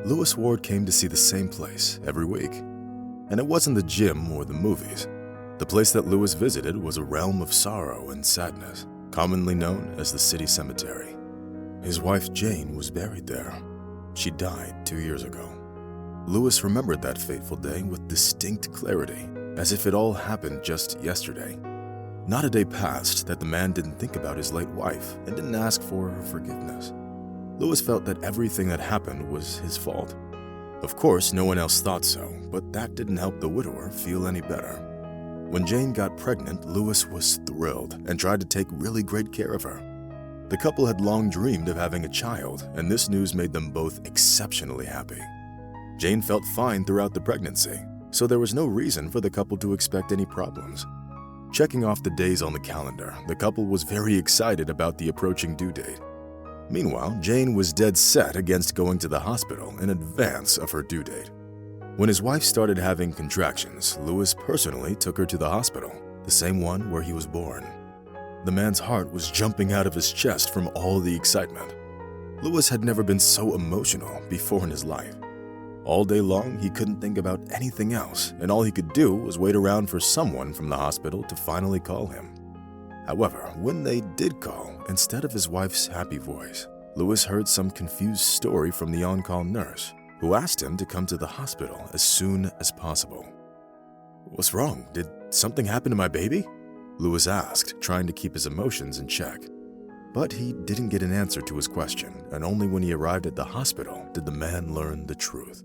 Lewis Ward came to see the same place every week. And it wasn't the gym or the movies. The place that Lewis visited was a realm of sorrow and sadness, commonly known as the city cemetery. His wife Jane was buried there. She died 2 years ago. Lewis remembered that fateful day with distinct clarity, as if it all happened just yesterday. Not a day passed that the man didn't think about his late wife and didn't ask for her forgiveness. Lewis felt that everything that happened was his fault. Of course, no one else thought so, but that didn't help the widower feel any better. When Jane got pregnant, Lewis was thrilled and tried to take really great care of her. The couple had long dreamed of having a child, and this news made them both exceptionally happy. Jane felt fine throughout the pregnancy, so there was no reason for the couple to expect any problems. Checking off the days on the calendar, the couple was very excited about the approaching due date. Meanwhile, Jane was dead set against going to the hospital in advance of her due date. When his wife started having contractions, Lewis personally took her to the hospital, the same one where he was born. The man's heart was jumping out of his chest from all the excitement. Lewis had never been so emotional before in his life. All day long, he couldn't think about anything else, and all he could do was wait around for someone from the hospital to finally call him. However, when they did call, instead of his wife's happy voice, Lewis heard some confused story from the on-call nurse, who asked him to come to the hospital as soon as possible. "What's wrong? Did something happen to my baby?" Lewis asked, trying to keep his emotions in check. But he didn't get an answer to his question, and only when he arrived at the hospital did the man learn the truth.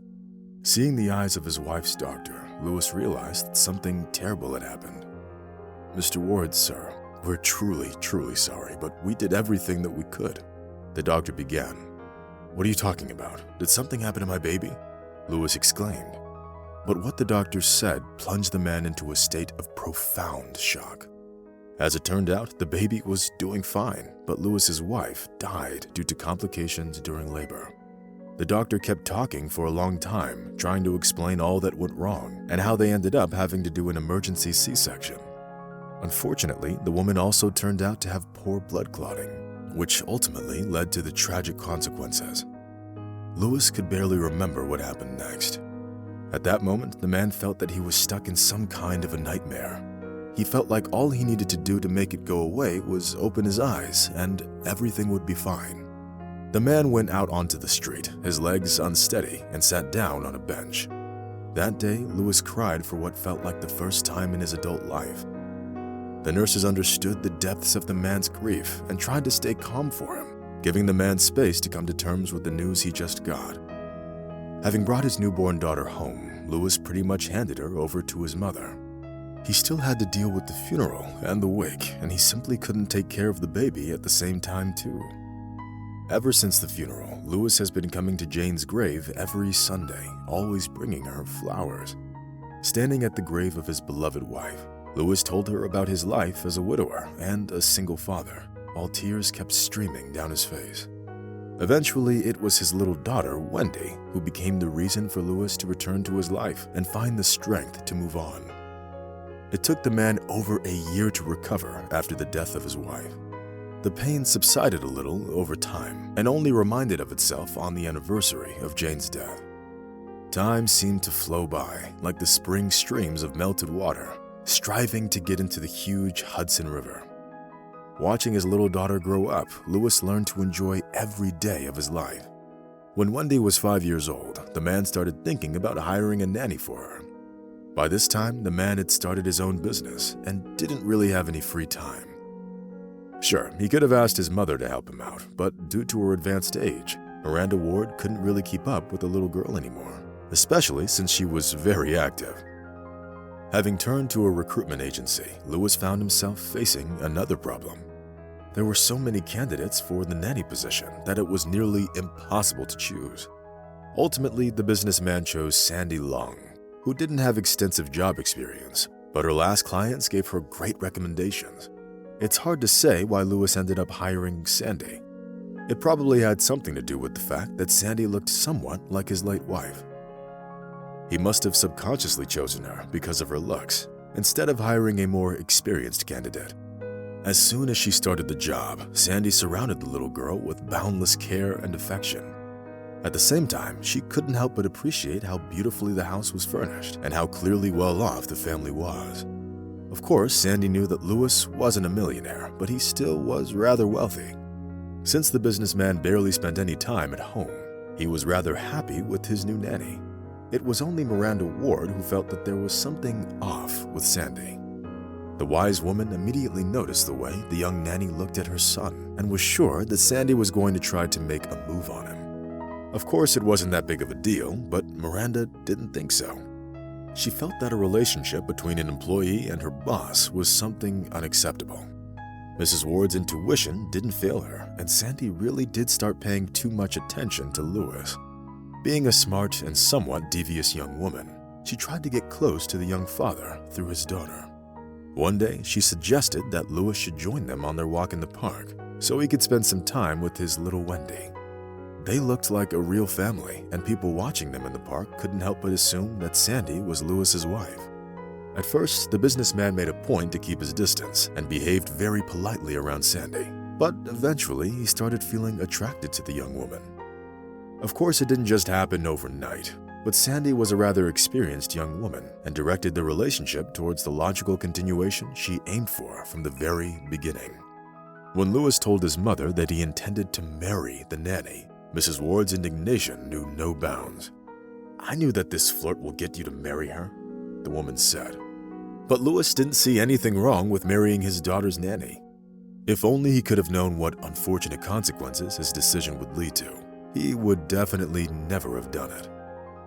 Seeing the eyes of his wife's doctor, Lewis realized that something terrible had happened. "Mr. Ward, sir, we're truly sorry, but we did everything that we could," the doctor began. "What are you talking about? Did something happen to my baby?" Lewis exclaimed. But what the doctor said plunged the man into a state of profound shock. As it turned out, the baby was doing fine, but Lewis's wife died due to complications during labor. The doctor kept talking for a long time, trying to explain all that went wrong and how they ended up having to do an emergency C-section. Unfortunately, the woman also turned out to have poor blood clotting, which ultimately led to the tragic consequences. Lewis could barely remember what happened next. At that moment, the man felt that he was stuck in some kind of a nightmare. He felt like all he needed to do to make it go away was open his eyes and everything would be fine. The man went out onto the street, his legs unsteady, and sat down on a bench. That day, Lewis cried for what felt like the first time in his adult life. The nurses understood the depths of the man's grief and tried to stay calm for him, giving the man space to come to terms with the news he just got. Having brought his newborn daughter home, Lewis pretty much handed her over to his mother. He still had to deal with the funeral and the wake, and he simply couldn't take care of the baby at the same time too. Ever since the funeral, Lewis has been coming to Jane's grave every Sunday, always bringing her flowers. Standing at the grave of his beloved wife, Lewis told her about his life as a widower and a single father, while tears kept streaming down his face. Eventually, it was his little daughter, Wendy, who became the reason for Lewis to return to his life and find the strength to move on. It took the man over a year to recover after the death of his wife. The pain subsided a little over time and only reminded of itself on the anniversary of Jane's death. Time seemed to flow by like the spring streams of melted water, striving to get into the huge Hudson River. Watching his little daughter grow up, Lewis learned to enjoy every day of his life. When Wendy was 5 years old, the man started thinking about hiring a nanny for her. By this time, the man had started his own business and didn't really have any free time. Sure, he could have asked his mother to help him out, but due to her advanced age, Miranda Ward couldn't really keep up with the little girl anymore, especially since she was very active. Having turned to a recruitment agency, Lewis found himself facing another problem. There were so many candidates for the nanny position that it was nearly impossible to choose. Ultimately, the businessman chose Sandy Long, who didn't have extensive job experience, but her last clients gave her great recommendations. It's hard to say why Lewis ended up hiring Sandy. It probably had something to do with the fact that Sandy looked somewhat like his late wife. He must have subconsciously chosen her because of her looks, instead of hiring a more experienced candidate. As soon as she started the job, Sandy surrounded the little girl with boundless care and affection. At the same time, she couldn't help but appreciate how beautifully the house was furnished and how clearly well off the family was. Of course, Sandy knew that Lewis wasn't a millionaire, but he still was rather wealthy. Since the businessman barely spent any time at home, he was rather happy with his new nanny. It was only Miranda Ward who felt that there was something off with Sandy. The wise woman immediately noticed the way the young nanny looked at her son and was sure that Sandy was going to try to make a move on him. Of course, it wasn't that big of a deal, but Miranda didn't think so. She felt that a relationship between an employee and her boss was something unacceptable. Mrs. Ward's intuition didn't fail her, and Sandy really did start paying too much attention to Lewis. Being a smart and somewhat devious young woman, she tried to get close to the young father through his daughter. One day, she suggested that Lewis should join them on their walk in the park so he could spend some time with his little Wendy. They looked like a real family, and people watching them in the park couldn't help but assume that Sandy was Lewis's wife. At first, the businessman made a point to keep his distance and behaved very politely around Sandy, but eventually he started feeling attracted to the young woman. Of course, it didn't just happen overnight, but Sandy was a rather experienced young woman and directed the relationship towards the logical continuation she aimed for from the very beginning. When Lewis told his mother that he intended to marry the nanny, Mrs. Ward's indignation knew no bounds. "I knew that this flirt will get you to marry her," the woman said. But Lewis didn't see anything wrong with marrying his daughter's nanny. If only he could have known what unfortunate consequences his decision would lead to, he would definitely never have done it.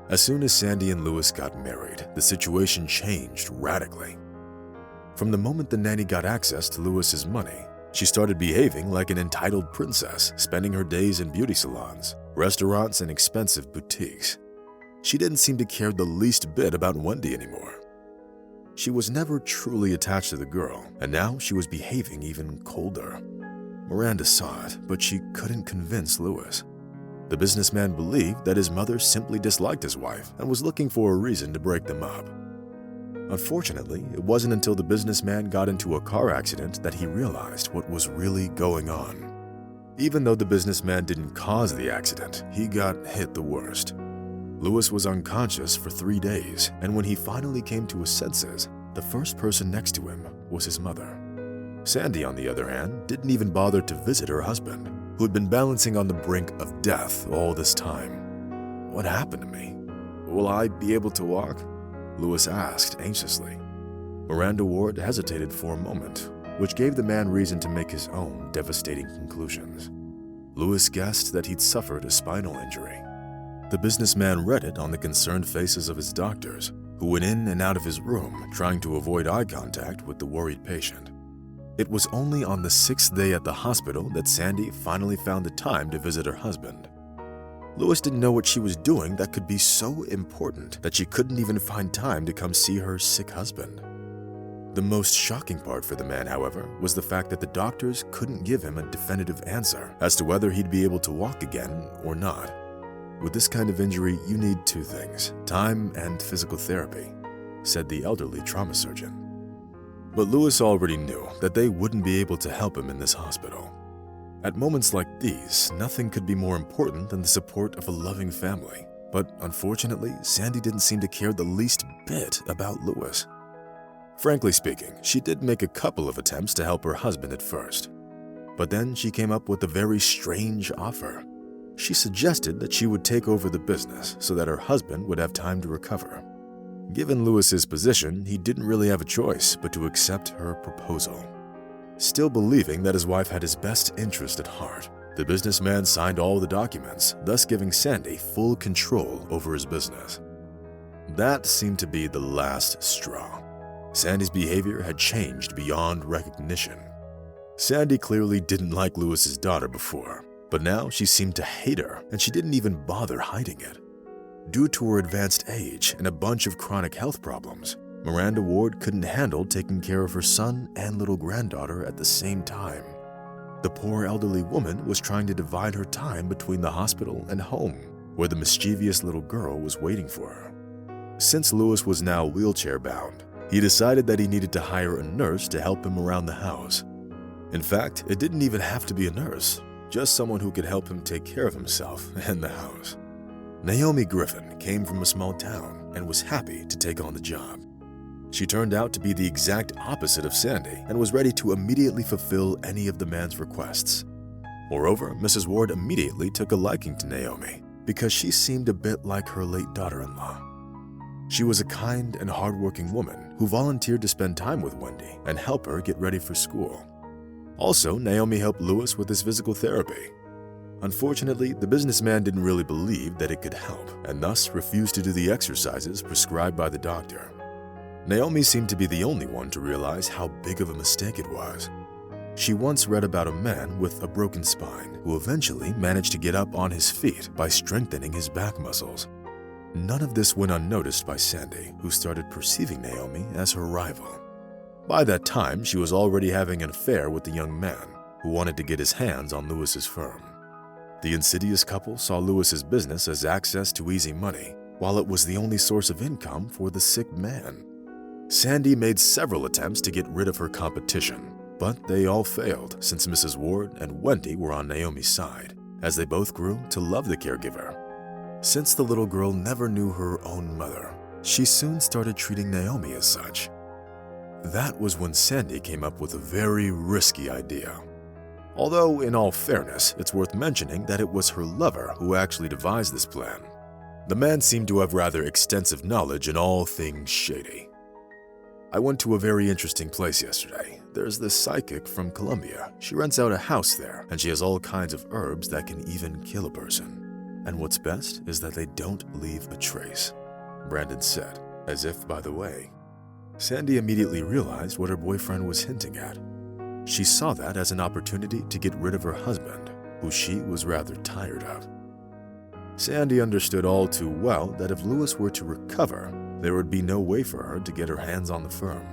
As soon as Sandy and Lewis got married, the situation changed radically. From the moment the nanny got access to Lewis's money, she started behaving like an entitled princess, spending her days in beauty salons, restaurants, and expensive boutiques. She didn't seem to care the least bit about Wendy anymore. She was never truly attached to the girl, and now she was behaving even colder. Miranda saw it, but she couldn't convince Lewis. The businessman believed that his mother simply disliked his wife and was looking for a reason to break them up. Unfortunately, it wasn't until the businessman got into a car accident that he realized what was really going on. Even though the businessman didn't cause the accident, he got hit the worst. Lewis was unconscious for 3 days, and when he finally came to his senses, the first person next to him was his mother. Sandy, on the other hand, didn't even bother to visit her husband, who had been balancing on the brink of death all this time. "What happened to me? Will I be able to walk?" Lewis asked anxiously. Miranda Ward hesitated for a moment, which gave the man reason to make his own devastating conclusions. Lewis guessed that he'd suffered a spinal injury. The businessman read it on the concerned faces of his doctors, who went in and out of his room trying to avoid eye contact with the worried patient. It was only on the 6th day at the hospital that Sandy finally found the time to visit her husband. Lewis didn't know what she was doing that could be so important that she couldn't even find time to come see her sick husband. The most shocking part for the man, however, was the fact that the doctors couldn't give him a definitive answer as to whether he'd be able to walk again or not. With this kind of injury, you need 2 things, time and physical therapy, said the elderly trauma surgeon. But Lewis already knew that they wouldn't be able to help him in this hospital. At moments like these, nothing could be more important than the support of a loving family. But unfortunately, Sandy didn't seem to care the least bit about Lewis. Frankly speaking, she did make a couple of attempts to help her husband at first. But then she came up with a very strange offer. She suggested that she would take over the business so that her husband would have time to recover. Given Lewis's position, he didn't really have a choice but to accept her proposal. Still believing that his wife had his best interest at heart, the businessman signed all the documents, thus giving Sandy full control over his business. That seemed to be the last straw. Sandy's behavior had changed beyond recognition. Sandy clearly didn't like Lewis's daughter before, but now she seemed to hate her, and she didn't even bother hiding it. Due to her advanced age and a bunch of chronic health problems, Miranda Ward couldn't handle taking care of her son and little granddaughter at the same time. The poor elderly woman was trying to divide her time between the hospital and home, where the mischievous little girl was waiting for her. Since Lewis was now wheelchair-bound, he decided that he needed to hire a nurse to help him around the house. In fact, it didn't even have to be a nurse, just someone who could help him take care of himself and the house. Naomi Griffin came from a small town and was happy to take on the job. She turned out to be the exact opposite of Sandy and was ready to immediately fulfill any of the man's requests. Moreover, Mrs. Ward immediately took a liking to Naomi because she seemed a bit like her late daughter-in-law. She was a kind and hardworking woman who volunteered to spend time with Wendy and help her get ready for school. Also, Naomi helped Louis with his physical therapy. Unfortunately, the businessman didn't really believe that it could help and thus refused to do the exercises prescribed by the doctor. Naomi seemed to be the only one to realize how big of a mistake it was. She once read about a man with a broken spine who eventually managed to get up on his feet by strengthening his back muscles. None of this went unnoticed by Sandy, who started perceiving Naomi as her rival. By that time, she was already having an affair with the young man who wanted to get his hands on Louis's firm. The insidious couple saw Louis's business as access to easy money, while it was the only source of income for the sick man. Sandy made several attempts to get rid of her competition, but they all failed since Mrs. Ward and Wendy were on Naomi's side, as they both grew to love the caregiver. Since the little girl never knew her own mother, she soon started treating Naomi as such. That was when Sandy came up with a very risky idea. Although, in all fairness, it's worth mentioning that it was her lover who actually devised this plan. The man seemed to have rather extensive knowledge in all things shady. I went to a very interesting place yesterday. There's this psychic from Colombia. She rents out a house there, and she has all kinds of herbs that can even kill a person. And what's best is that they don't leave a trace, Brandon said, as if by the way. Sandy immediately realized what her boyfriend was hinting at. She saw that as an opportunity to get rid of her husband, who she was rather tired of. Sandy understood all too well that if Louis were to recover, there would be no way for her to get her hands on the firm.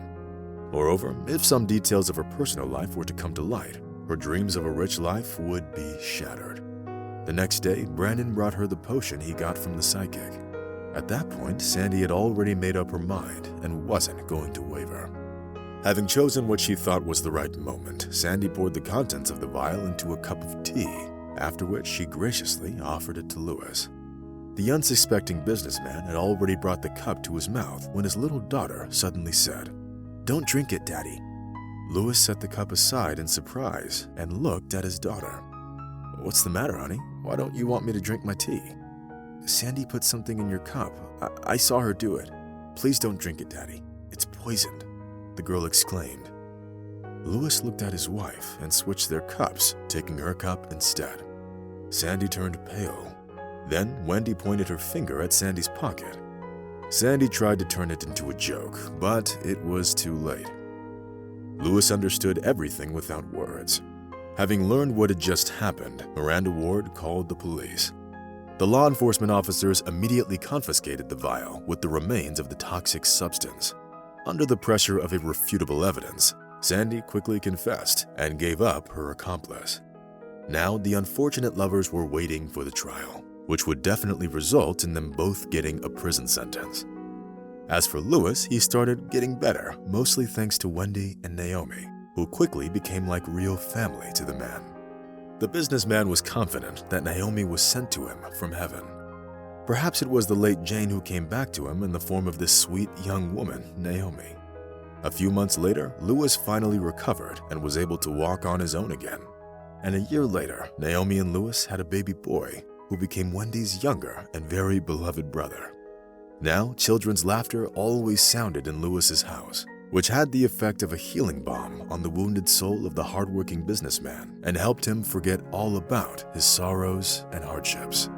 Moreover, if some details of her personal life were to come to light, her dreams of a rich life would be shattered. The next day, Brandon brought her the potion he got from the psychic. At that point, Sandy had already made up her mind and wasn't going to waver. Having chosen what she thought was the right moment, Sandy poured the contents of the vial into a cup of tea, after which she graciously offered it to Louis. The unsuspecting businessman had already brought the cup to his mouth when his little daughter suddenly said, "Don't drink it, Daddy." Louis set the cup aside in surprise and looked at his daughter. "What's the matter, honey? Why don't you want me to drink my tea?" "Sandy put something in your cup. I saw her do it. Please don't drink it, Daddy. It's poisoned," the girl exclaimed. Louis looked at his wife and switched their cups, taking her cup instead. Sandy turned pale. Then Wendy pointed her finger at Sandy's pocket. Sandy tried to turn it into a joke, but it was too late. Louis understood everything without words. Having learned what had just happened, Miranda Ward called the police. The law enforcement officers immediately confiscated the vial with the remains of the toxic substance. Under the pressure of irrefutable evidence, Sandy quickly confessed and gave up her accomplice. Now the unfortunate lovers were waiting for the trial, which would definitely result in them both getting a prison sentence. As for Louis, he started getting better, mostly thanks to Wendy and Naomi, who quickly became like real family to the man. The businessman was confident that Naomi was sent to him from heaven. Perhaps it was the late Jane who came back to him in the form of this sweet young woman, Naomi. A few months later, Louis finally recovered and was able to walk on his own again. And a year later, Naomi and Louis had a baby boy who became Wendy's younger and very beloved brother. Now, children's laughter always sounded in Louis's house, which had the effect of a healing balm on the wounded soul of the hardworking businessman and helped him forget all about his sorrows and hardships.